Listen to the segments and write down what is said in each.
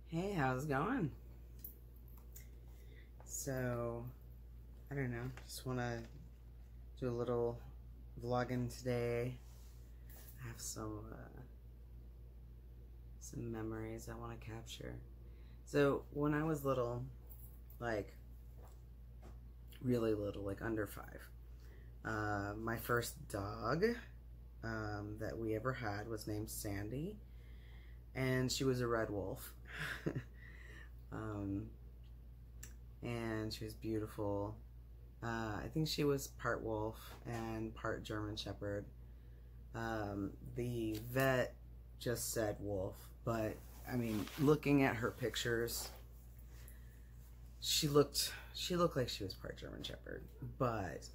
Hey, how's it going? So, I don't know, just want to do a little vlogging today. I have some memories I want to capture. So, when I was little, like really little, like under 5, my first dog that we ever had was named Sandy, and she was a red wolf. And she was beautiful. I think she was part wolf and part German Shepherd. The vet just said wolf, but I mean, looking at her pictures, she looked like she was part German Shepherd, but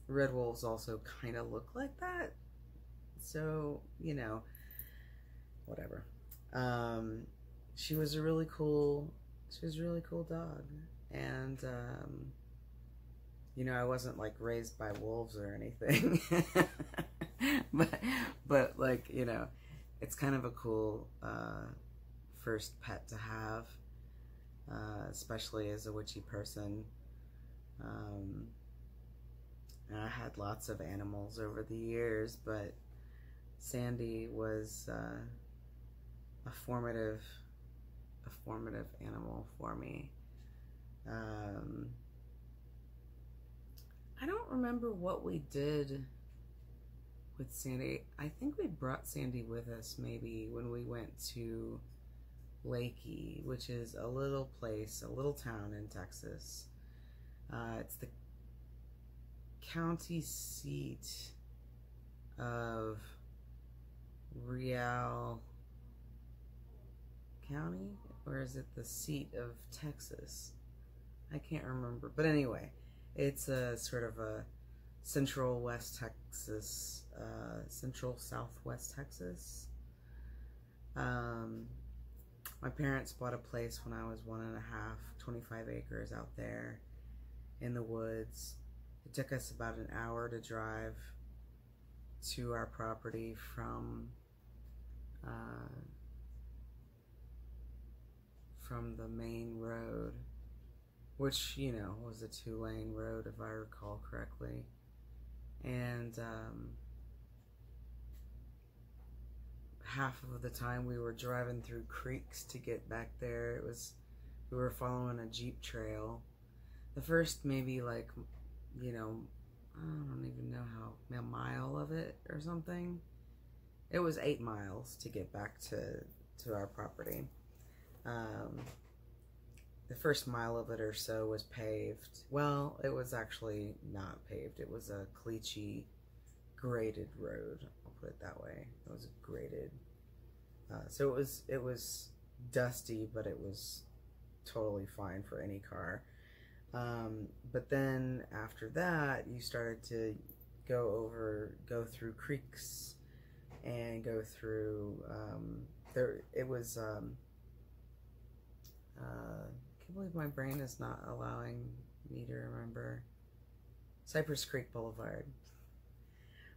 red wolves also kind of look like that. So, you know, whatever. She was a really cool dog. And, you know, I wasn't like raised by wolves or anything, but like, you know, it's kind of a cool, first pet to have, especially as a witchy person. And I had lots of animals over the years, but Sandy was, a formative animal for me. I don't remember what we did with Sandy. I think we brought Sandy with us maybe when we went to Lakey, which is a little place, a little town in Texas. It's the county seat of Real County, or is it the seat of Texas? I can't remember, but anyway, it's a sort of a central West Texas, central Southwest Texas. My parents bought a place when I was 1.5, 25 acres out there in the woods. It took us about an hour to drive to our property from the main road, which, you know, was a 2-lane road if I recall correctly. And half of the time we were driving through creeks to get back there. We were following a Jeep trail. The first maybe, like, you know, I don't even know how, a mile of it or something. It was 8 miles to get back to our property. The first mile of it or so was paved. Well, it was actually not paved. It was a cliche graded road. I'll put it that way. It was graded. So it was dusty, but it was totally fine for any car. But then after that, you started to go through creeks and go through, I can't believe my brain is not allowing me to remember. Cypress Creek Boulevard.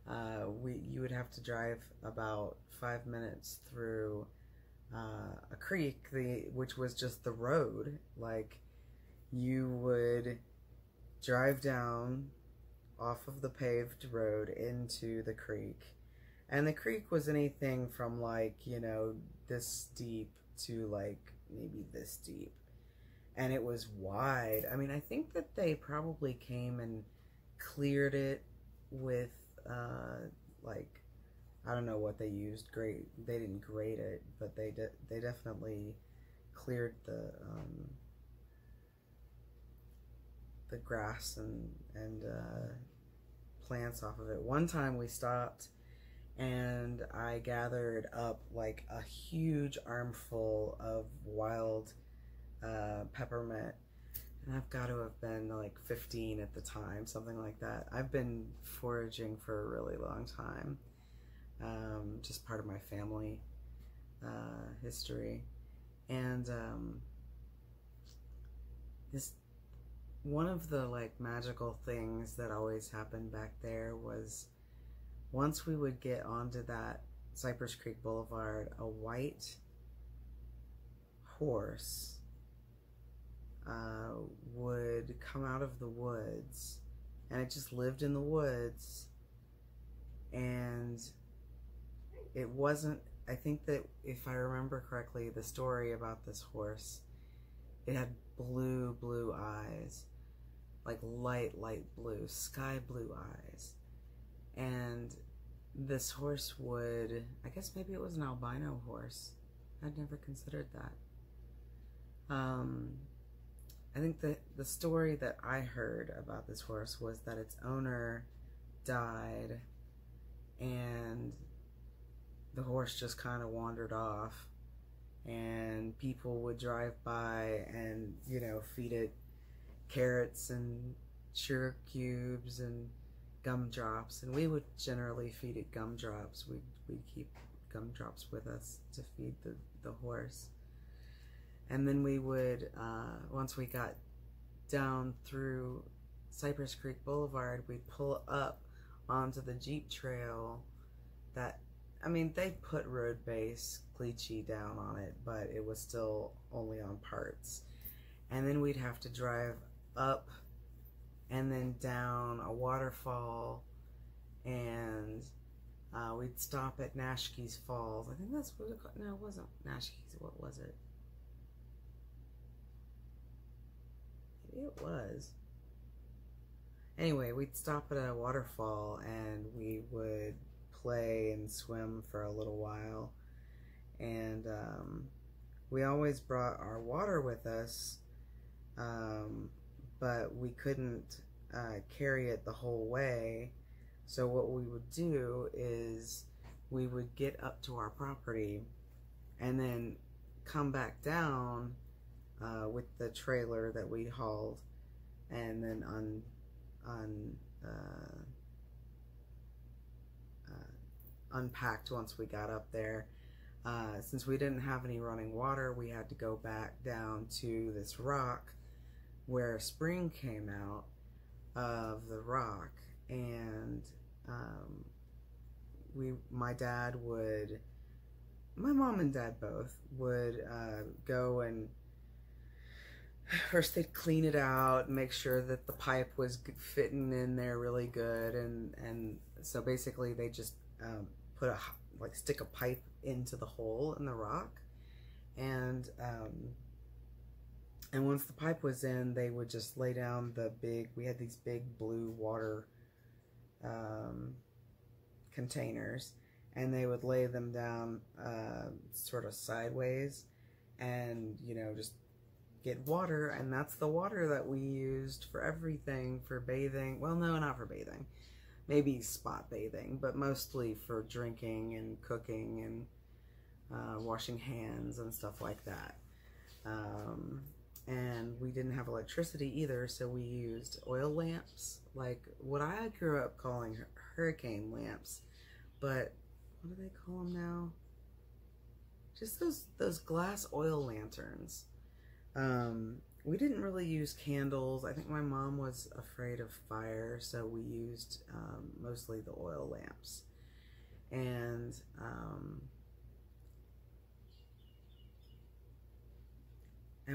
You would have to drive about 5 minutes through a creek, which was just the road. Like, you would drive down off of the paved road into the creek, and the creek was anything from, like, you know, this deep to like maybe this deep, and it was wide. I mean, I think that they probably came and cleared it with like, I don't know what they used. They didn't grade it, but they definitely cleared the grass and plants off of it. One time we stopped and I gathered up like a huge armful of wild peppermint, and I've got to have been like 15 at the time, something like that. I've been foraging for a really long time, just part of my family history. And this one of the like magical things that always happened back there was, once we would get onto that Cypress Creek Boulevard, a white horse would come out of the woods, and it just lived in the woods, and it wasn't, I think that if I remember correctly, the story about this horse, it had blue eyes, like light blue, sky blue eyes. And this horse would, I guess maybe it was an albino horse. I'd never considered that. I think that the story that I heard about this horse was that its owner died, and the horse just kind of wandered off, and people would drive by and, you know, feed it carrots and sugar cubes and gumdrops, and we would generally feed it gumdrops. We'd keep gumdrops with us to feed the horse. And then we would, once we got down through Cypress Creek Boulevard, we'd pull up onto the Jeep trail that, I mean, they put road base cliche down on it, but it was still only on parts. And then we'd have to drive up and then down a waterfall, and we'd stop at Nashke's Falls. I think that's what it called. No, it wasn't Nashke's. What was it? Maybe it was. Anyway, we'd stop at a waterfall, and we would play and swim for a little while. And we always brought our water with us, but we couldn't carry it the whole way. So what we would do is we would get up to our property and then come back down with the trailer that we hauled, and then unpacked once we got up there. Since we didn't have any running water, we had to go back down to this rock where a spring came out of the rock, and my mom and dad both would go, and first they'd clean it out, make sure that the pipe was fitting in there really good, and so basically they just stick a pipe into the hole in the rock, and once the pipe was in, they would just lay down we had these big blue water containers, and they would lay them down sort of sideways, and, you know, just get water. And that's the water that we used for everything, for bathing. Well, no, not for bathing, maybe spot bathing, but mostly for drinking and cooking and washing hands and stuff like that. And we didn't have electricity either, so we used oil lamps, like what I grew up calling hurricane lamps, but what do they call them now? Just those glass oil lanterns. We didn't really use candles. I think my mom was afraid of fire, so we used mostly the oil lamps. And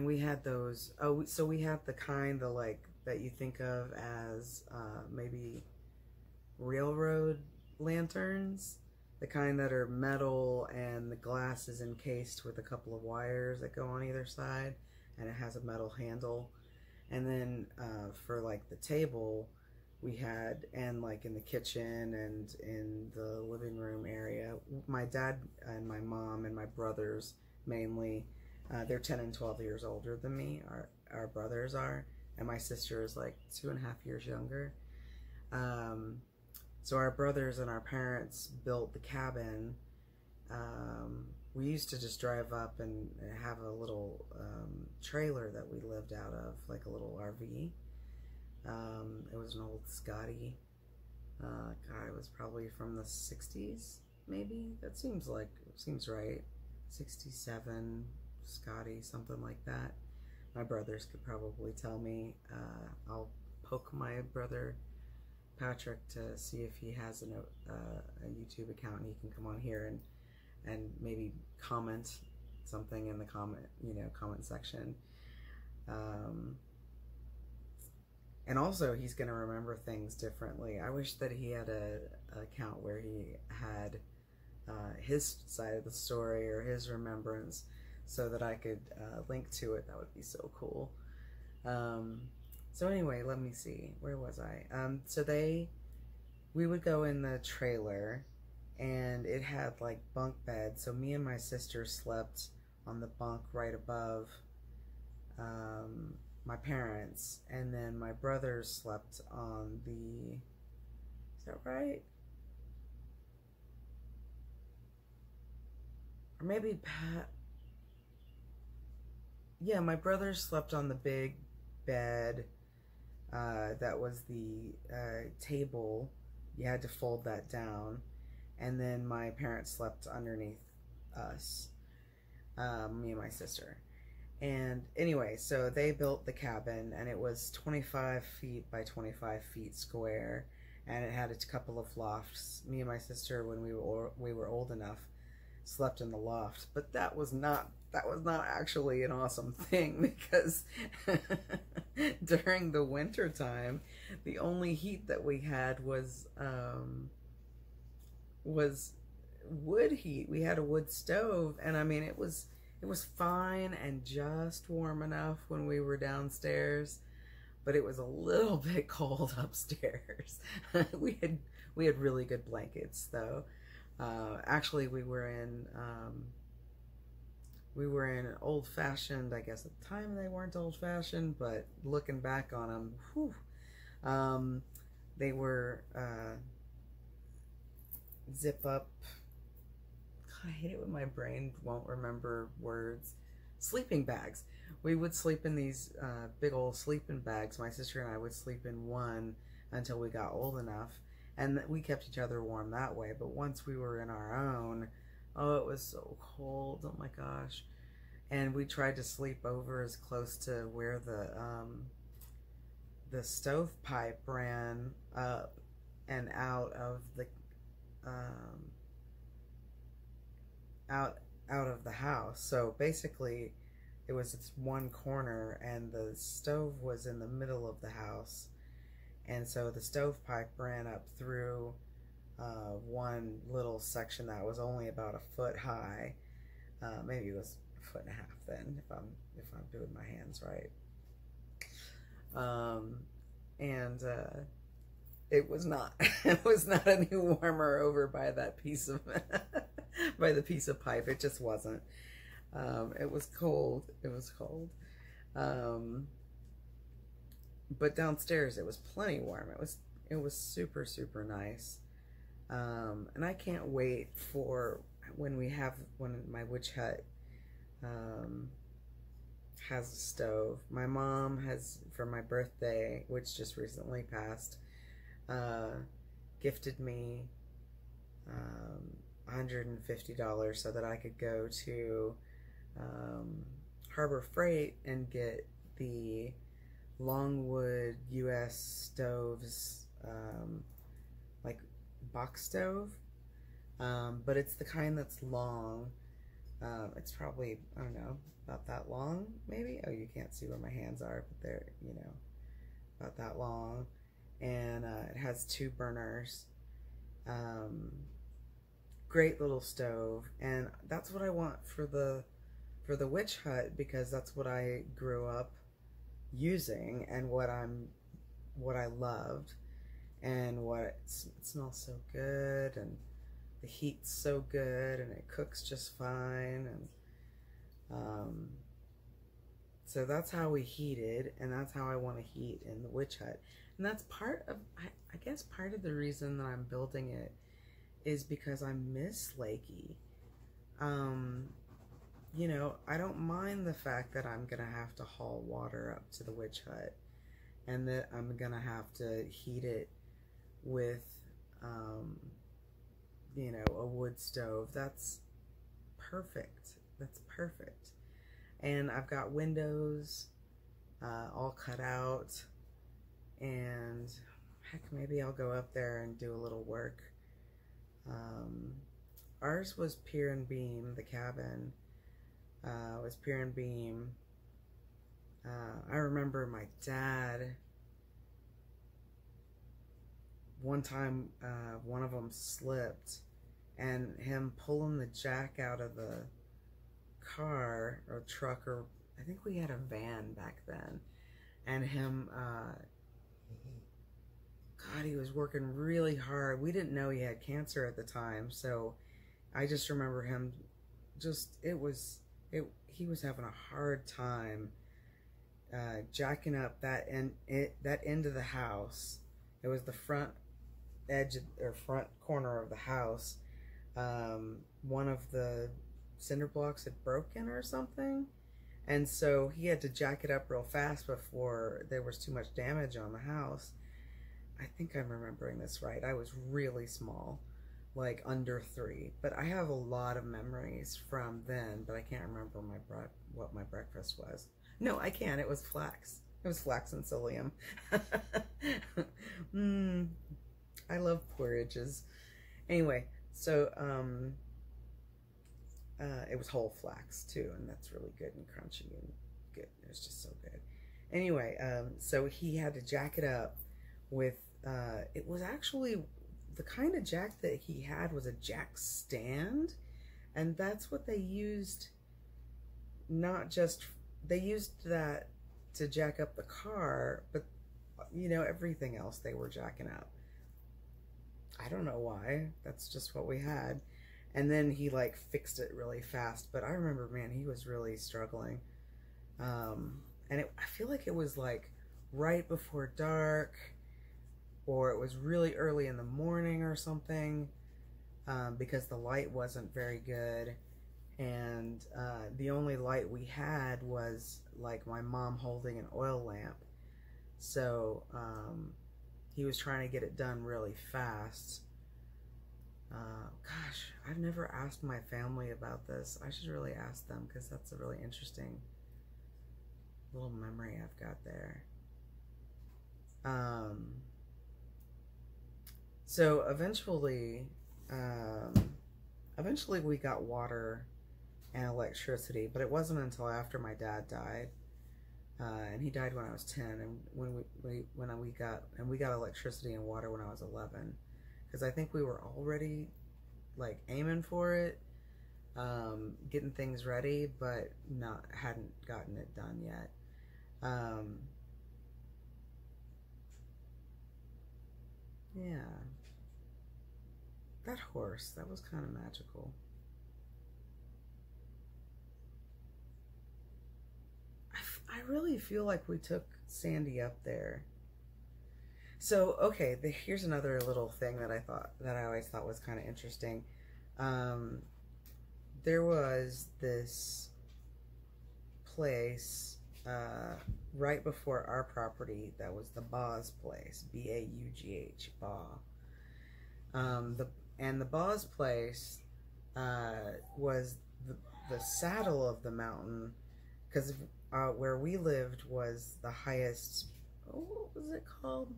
we had those, so we had the kind that you think of as maybe railroad lanterns, the kind that are metal and the glass is encased with a couple of wires that go on either side, and it has a metal handle. And then for like the table, we had, and like in the kitchen and in the living room area, my dad and my mom and my brothers mainly, they're 10 and 12 years older than me, our brothers are, and my sister is like 2.5 years younger. So our brothers and our parents built the cabin. We used to just drive up and have a little trailer that we lived out of, like a little RV. It was an old Scotty. God, it was probably from the 60s, maybe? That seems right. 67 Scotty, something like that. My brothers could probably tell me. I'll poke my brother Patrick to see if he has a YouTube account, and he can come on here and maybe comment something in the comment section. And also, he's going to remember things differently. I wish that he had a account where he had his side of the story or his remembrance, so that I could link to it. That would be so cool. So anyway, let me see. Where was I? So we would go in the trailer, and it had like bunk beds. So me and my sister slept on the bunk right above my parents, and then my brothers slept on the, is that right? Or maybe yeah, my brothers slept on the big bed that was the table. You had to fold that down. And then my parents slept underneath us, me and my sister. And anyway, so they built the cabin, and it was 25 feet by 25 feet square, and it had a couple of lofts. Me and my sister, when we were old enough, slept in the loft, but that was not actually an awesome thing, because during the winter time, the only heat that we had was wood heat. We had a wood stove, and I mean, it was fine and just warm enough when we were downstairs, but it was a little bit cold upstairs. we had really good blankets, though. Actually, we were in old-fashioned. I guess at the time they weren't old-fashioned, but looking back on them, whew, they were zip up. God, I hate it when my brain won't remember words. Sleeping bags. We would sleep in these big old sleeping bags. My sister and I would sleep in one until we got old enough, and we kept each other warm that way. But once we were in our own, oh, it was so cold. Oh my gosh. And we tried to sleep over as close to where the stovepipe ran up and out of the out of the house. So basically, it was this one corner, and the stove was in the middle of the house, and so the stovepipe ran up through one little section that was only about a foot high. Maybe it was a foot and a half then, if I'm doing my hands right. And it was not it was not any warmer over by that piece of by the piece of pipe. It just wasn't. It was cold. It was cold. But downstairs it was plenty warm. It was super, super nice. And I can't wait for when my witch hut has a stove. My mom has, for my birthday, which just recently passed, gifted me $150 so that I could go to Harbor Freight and get the Longwood US stoves, like box stove, but it's the kind that's long. It's probably, I don't know, about that long, maybe. Oh, you can't see where my hands are, but they're, about that long. And it has 2 burners. Great little stove, and that's what I want for the witch hut, because that's what I grew up using, and what I loved, and it smells so good, and the heat's so good, and it cooks just fine, and so that's how we heated, and that's how I want to heat in the witch hut. And that's part of, I guess part of the reason that I'm building it is because I miss Lakey. I don't mind the fact that I'm gonna have to haul water up to the witch hut, and that I'm gonna have to heat it with, a wood stove. That's perfect. That's perfect. And I've got windows all cut out, and heck, maybe I'll go up there and do a little work. Ours was pier and beam, the cabin, was pier and beam. I remember my dad, one time, one of them slipped, and him pulling the jack out of the car or truck, or I think we had a van back then, and him, God, he was working really hard. We didn't know he had cancer at the time, so I just remember him he was having a hard time jacking up that end of the house. It was the front edge or front corner of the house. One of the cinder blocks had broken or something, and so he had to jack it up real fast before there was too much damage on the house. I think I'm remembering this right. I was really small, like under 3, but I have a lot of memories from then, but I can't remember what my breakfast was. No, I can. It was flax. It was flax and psyllium. I love porridges. Anyway, so it was whole flax too, and that's really good and crunchy and good. It was just so good. Anyway, so he had to jack it up with, it was actually the kind of jack that he had was a jack stand, and that's what they used. Not just, they used that to jack up the car, but you know, everything else they were jacking up. I don't know why. That's just what we had. And then he like fixed it really fast. But I remember, man, he was really struggling. And I feel like it was like right before dark, or it was really early in the morning or something, because the light wasn't very good. And the only light we had was like my mom holding an oil lamp. So he was trying to get it done really fast. Gosh, I've never asked my family about this. I should really ask them, because that's a really interesting little memory I've got there. So eventually we got water and electricity, but it wasn't until after my dad died. And he died when I was 10, and we got electricity and water when I was 11, because I think we were already like aiming for it, getting things ready, but hadn't gotten it done yet. Yeah, that horse, that was kind of magical. I really feel like we took Sandy up there. So, okay, here's another little thing that I always thought was kind of interesting. There was this place right before our property that was the Baugh's place, B-A-U-G-H, Baugh. And the Baugh's place was the saddle of the mountain, because where we lived was the highest, what was it called?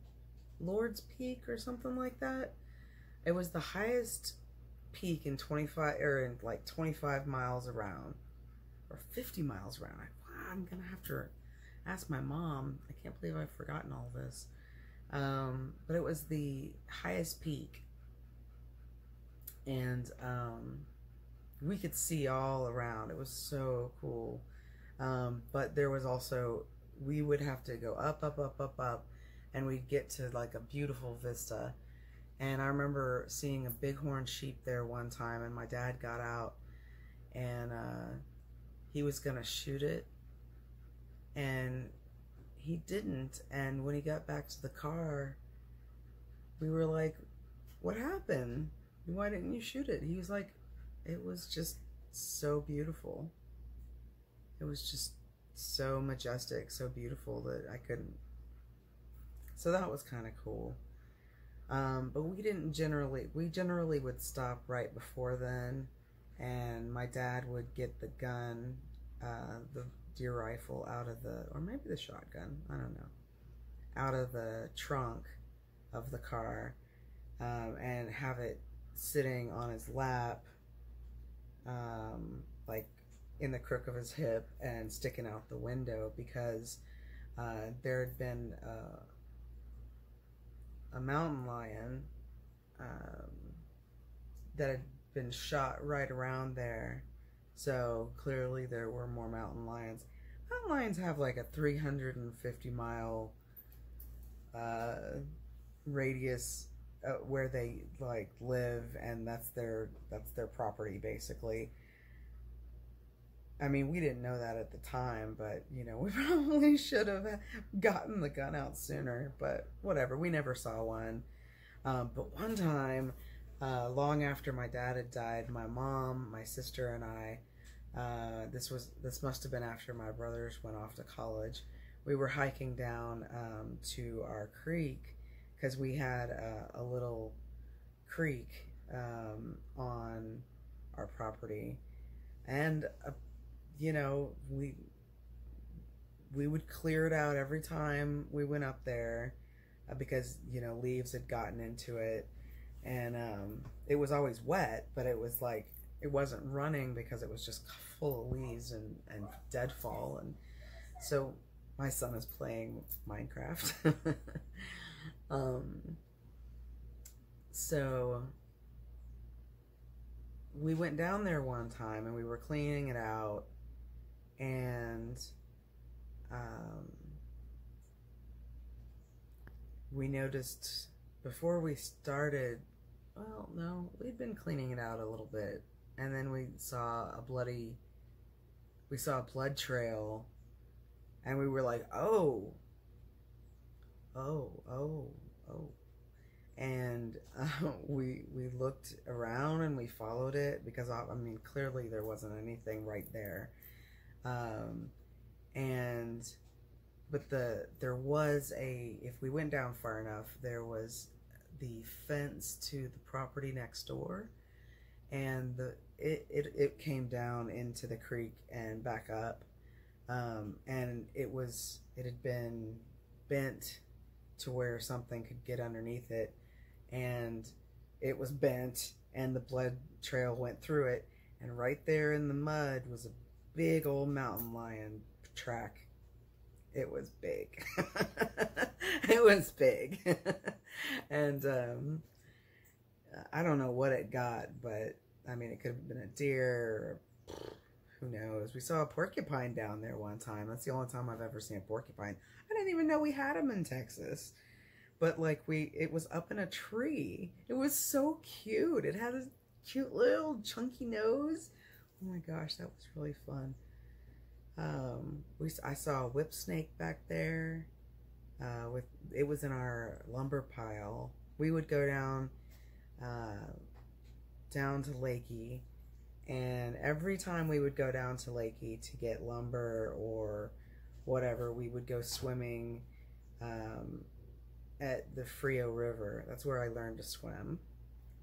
Lord's Peak or something like that. It was the highest peak in 25 miles around, or 50 miles around. I'm gonna have to ask my mom. I can't believe I've forgotten all this. But it was the highest peak, and we could see all around. It was so cool. But there was also, we would have to go up, and we'd get to like a beautiful vista. And I remember seeing a bighorn sheep there one time, and my dad got out, and he was gonna shoot it, and he didn't. And when he got back to the car, we were like, what happened? Why didn't you shoot it? He was like, it was just so beautiful. It was just so majestic, so beautiful that I couldn't. So that was kind of cool. But we generally would stop right before then, and my dad would get the gun, the deer rifle out of or maybe the shotgun, I don't know, out of the trunk of the car, and have it sitting on his lap, like in the crook of his hip and sticking out the window because there had been a mountain lion that had been shot right around there. So clearly there were more mountain lions. Mountain lions have like a 350-mile radius where they like live, and that's their property basically. I mean, we didn't know that at the time, but you know, we probably should have gotten the gun out sooner, but whatever, we never saw one. But one time, long after my dad had died, my mom, my sister, and I, this must have been after my brothers went off to college, we were hiking down to our creek, because we had a little creek on our property, and you know, we would clear it out every time we went up there because, you know, leaves had gotten into it, and it was always wet, but it was like, it wasn't running because it was just full of leaves and deadfall. And so my son is playing Minecraft. So we went down there one time and we were cleaning it out, and we noticed before we started, well, no, we'd been cleaning it out a little bit, and then we saw a blood trail, and we were like, oh, and we looked around and we followed it because, I mean, clearly there wasn't anything right there. But there was if we went down far enough, there was the fence to the property next door, and it came down into the creek and back up, and it had been bent to where something could get underneath it, and it was bent, and the blood trail went through it, and right there in the mud was a big old mountain lion track. It was big. It was big. And I don't know what it got, but I mean, it could have been a deer, or who knows. We saw a porcupine down there one time. That's the only time I've ever seen a porcupine. I didn't even know we had them in Texas. But like, it was up in a tree. It was so cute. It had a cute little chunky nose. Oh my gosh, that was really fun. I saw a whip snake back there. It was in our lumber pile. We would go down to Lakey, and every time we would go down to Lakey to get lumber or whatever, we would go swimming at the Frio River. That's where I learned to swim,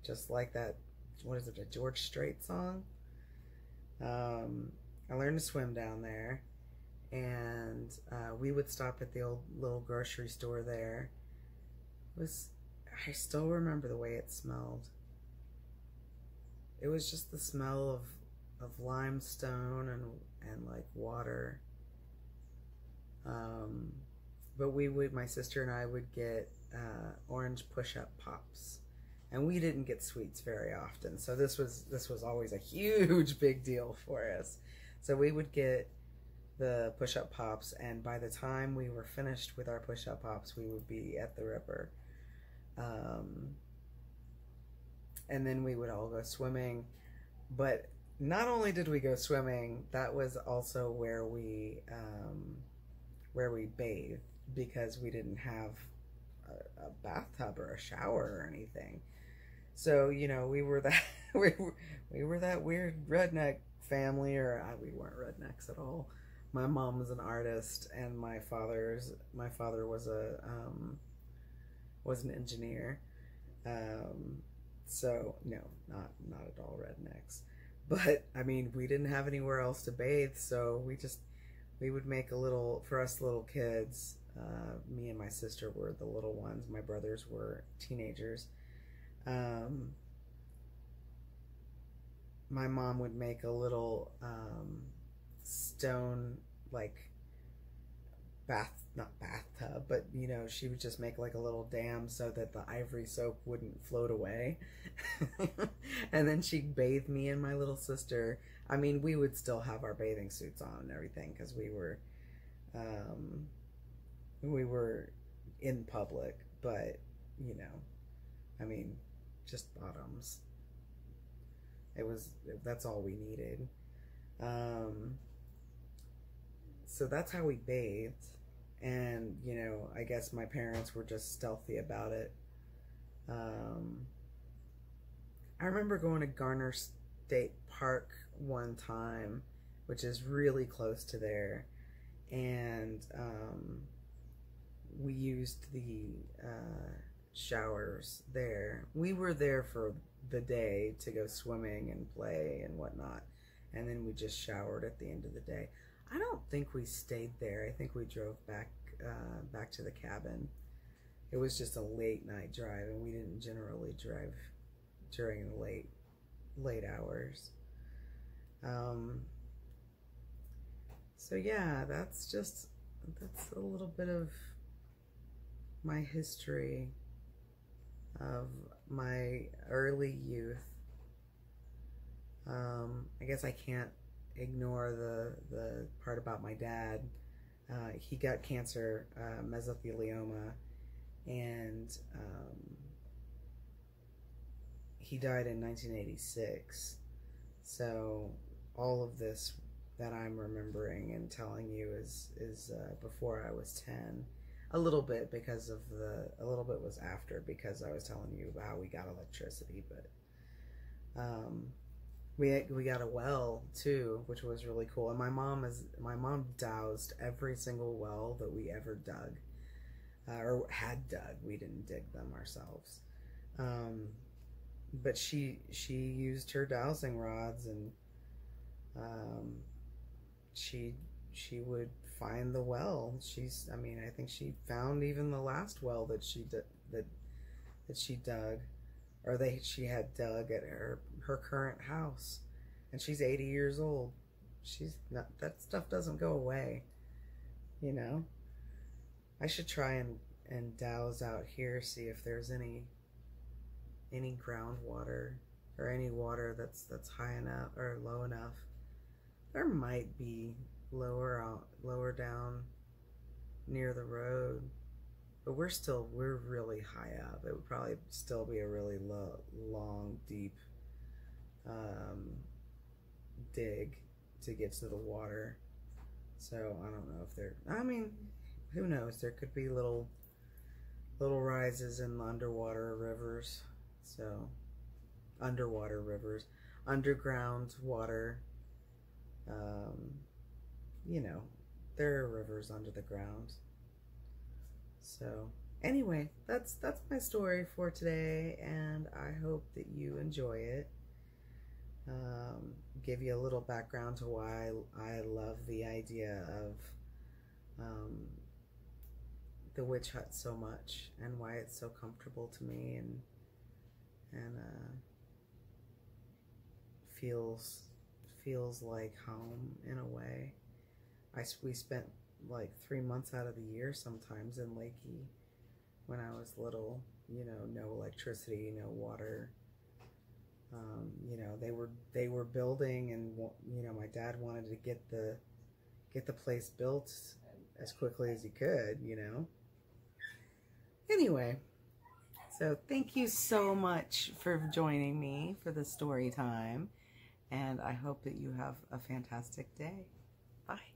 just like that. What is it, a George Strait song? I learned to swim down there, and we would stop at the old little grocery store there. I still remember the way it smelled. It was just the smell of limestone and like water. But my sister and I would get orange push-up pops. And we didn't get sweets very often, so this was always a huge big deal for us. So we would get the push-up pops, and by the time we were finished with our push-up pops, we would be at the river. And then we would all go swimming. But not only did we go swimming, that was also where we bathed, because we didn't have a bathtub or a shower or anything. So, you know, we were that we were that weird redneck family, or we weren't rednecks at all. My mom was an artist, and my father was an engineer. So no, not at all rednecks. But I mean, we didn't have anywhere else to bathe, so we would make a little, for us little kids. Me and my sister were the little ones. My brothers were teenagers. My mom would make a little stone, like, not bathtub, but you know, she would just make like a little dam so that the ivory soap wouldn't float away. And then she'd bathe me and my little sister. I mean, we would still have our bathing suits on and everything because we were in public, but you know, I mean, just bottoms. That's all we needed. So that's how we bathed. And, you know, I guess my parents were just stealthy about it. I remember going to Garner State Park one time, which is really close to there. And we used the showers there. We were there for the day to go swimming and play and whatnot. And then we just showered at the end of the day. I don't think we stayed there. I think we drove back to the cabin. It was just a late night drive, and we didn't generally drive during the late hours. So yeah, that's a little bit of my history of my early youth. I guess I can't ignore the part about my dad. He got cancer, mesothelioma, and he died in 1986. So all of this that I'm remembering and telling you is before I was 10. A little bit was after, because I was telling you about how we got electricity, but we got a well too, which was really cool. And my mom doused every single well that we ever dug, or had dug. We didn't dig them ourselves, but she used her dowsing rods, and she would find the well. I think she found even the last well that she dug, or she had dug at her current house. And she's 80 years old. That stuff doesn't go away, you know. I should try and douse out here, see if there's any groundwater or any water that's high enough or low enough. There might be lower down near the road, but we're really high up. It would probably still be a really long, deep dig to get to the water. So I don't know if who knows? There could be little rises in underwater rivers. So underwater rivers, underground water. You know, there are rivers under the ground. So anyway, that's my story for today, and I hope that you enjoy it. Give you a little background to why I love the idea of the witch hut so much, and why it's so comfortable to me, and feels like home in a way. We spent like 3 months out of the year sometimes in Lakey when I was little. You know, no electricity, no water. You know, they were building, and you know, my dad wanted to get the place built as quickly as he could, you know. Anyway, so thank you so much for joining me for the story time, and I hope that you have a fantastic day. Bye.